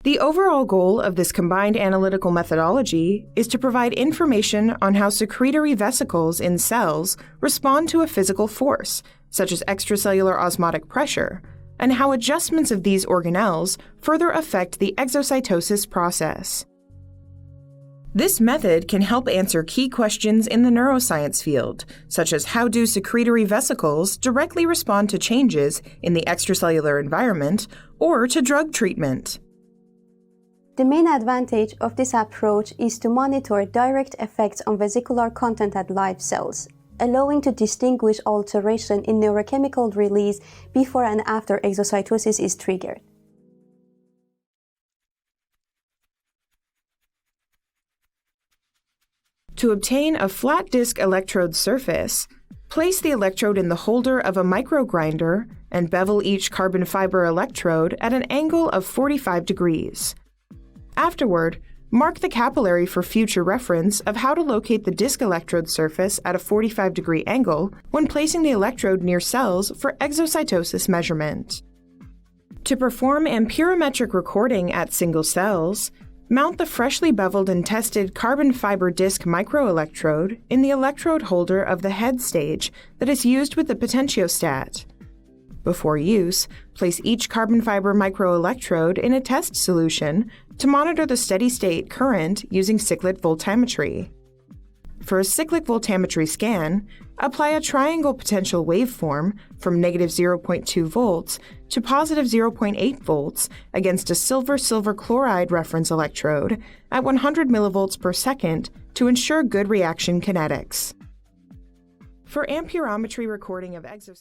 The overall goal of this combined analytical methodology is to provide information on how secretory vesicles in cells respond to a physical force, such as extracellular osmotic pressure, and how adjustments of these organelles further affect the exocytosis process. This method can help answer key questions in the neuroscience field, such as how do secretory vesicles directly respond to changes in the extracellular environment or to drug treatment. The main advantage of this approach is to monitor direct effects on vesicular content at live cells, allowing to distinguish alteration in neurochemical release before and after exocytosis is triggered. To obtain a flat disc electrode surface, place the electrode in the holder of a microgrinder and bevel each carbon fiber electrode at an angle of 45 degrees. Afterward, mark the capillary for future reference of how to locate the disc electrode surface at a 45-degree angle when placing the electrode near cells for exocytosis measurement. To perform amperometric recording at single cells, mount the freshly beveled and tested carbon fiber disc microelectrode in the electrode holder of the head stage that is used with the potentiostat. Before use, place each carbon fiber microelectrode in a test solution to monitor the steady-state current using cyclic voltammetry. For a cyclic voltammetry scan, apply a triangle potential waveform from negative 0.2 volts to positive 0.8 volts against a silver-silver chloride reference electrode at 100 millivolts per second to ensure good reaction kinetics. For amperometry recording of exocytosis,